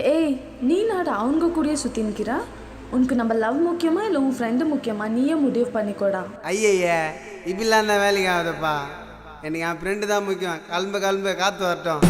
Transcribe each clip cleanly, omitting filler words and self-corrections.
ஏய், நீ நாடா அவங்க கூடயே சுற்றி நிற்கிறா? உனக்கு நம்ம லவ் முக்கியமா இல்லை உன் ஃப்ரெண்டு முக்கியமா? நீயே முடிவு பண்ணிக்கோடா. ஐயய்ய இப்படிலாம் இருந்தால் வேலைக்கு ஆகுதுப்பா. எனக்கு என் ஃப்ரெண்டு தான் முக்கியம். கிளம்பு காற்று வரட்டும்.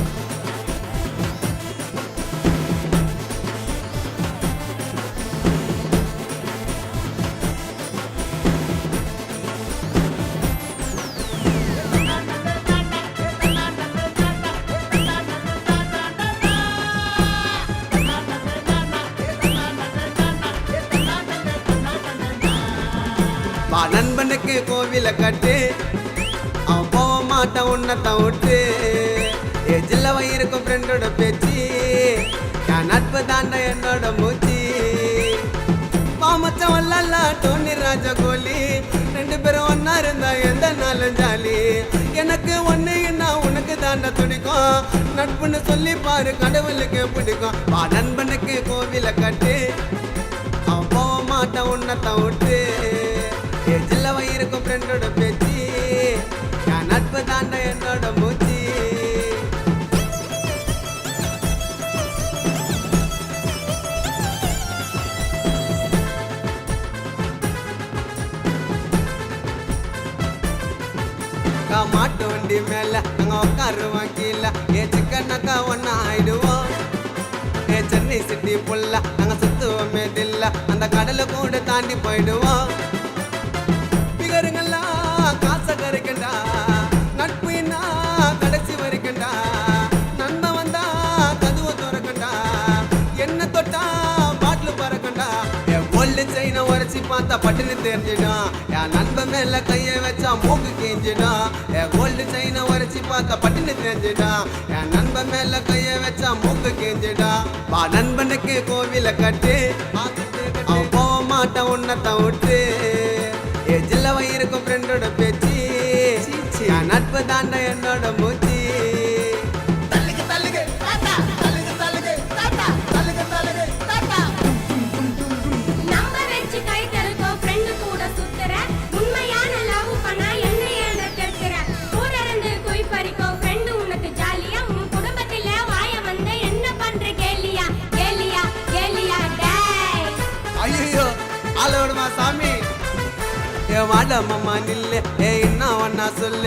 வா நண்பனுக்கு கோவில கட்டு, அவன் போக மாட்டான் உன்னை தவிட்டு. ஜில்லவ இருக்கும் ஃப்ரெண்டோட பேச்சு, என் நட்பு தாண்ட என்னோட மூச்சு. மாமச்சம் வல்லல்ல டோனி ராஜா கோலி, 2 பேரும் ஒன்னா இருந்தா எந்த நாளும் ஜாலி. எனக்கு ஒன்னுன்னா உனக்கு தாண்ட துடிக்கும், நட்புன்னு சொல்லி பாரு கடவுளுக்கு பிடிக்கும். வா நண்பனுக்கு கோவில கட்டு, அவன் போக மாட்டான் உன்னை தவிட்டு. ஜில்லவ இருக்கும் ஃப்ரெண்டோட பேச்சு, என் நட்பு தாண்ட என்னோட மூச்சு. மாட்டு வண்டி மேல நாங்க உட்காருவோம் கீழே, சிக்கனாக்கா ஒன்னா ஆயிடுவோம். சென்னை சிட்டி புள்ள நாங்க சுத்துவோமே தில்ல, அந்த கடலை கூட தாண்டி போயிடுவோம். காசை கரைக்கண்டா நட்புனா கடைசி வரைக்கண்டா, நண்பன் வந்தா கதுவை துறக்கண்டா, என்ன தொட்டா பாட்டில் பறக்கண்டா. என் கோல்டு செயினை உரைச்சி பார்த்தா பட்டுன்னு தெரிஞ்சிடும், என் நண்பன் மேல கையை வச்சா மூக்கு கேஞ்சிடும். என் கோல்டு செயினை உரைச்சி பார்த்தா பட்டுன்னு தெரிஞ்சிடும், என் நண்பன் மேல கையை வச்சா மூக்கு கேஞ்சிடும். வா நண்பனுக்கு கோவில கட்டு, அவன் போக மாட்டான் உன்னை தவிட்டு. ஜில்லவ இருக்கும் ஃப்ரெண்டோட பேச்சு, என் நட்பு தாண்ட என்னோட மூச்சு. ஐயோ ஆளோடுமா சாமி, ஏ வாட மாமா நில்லு, ஏ என்ன ஒன்னா சொல்லு.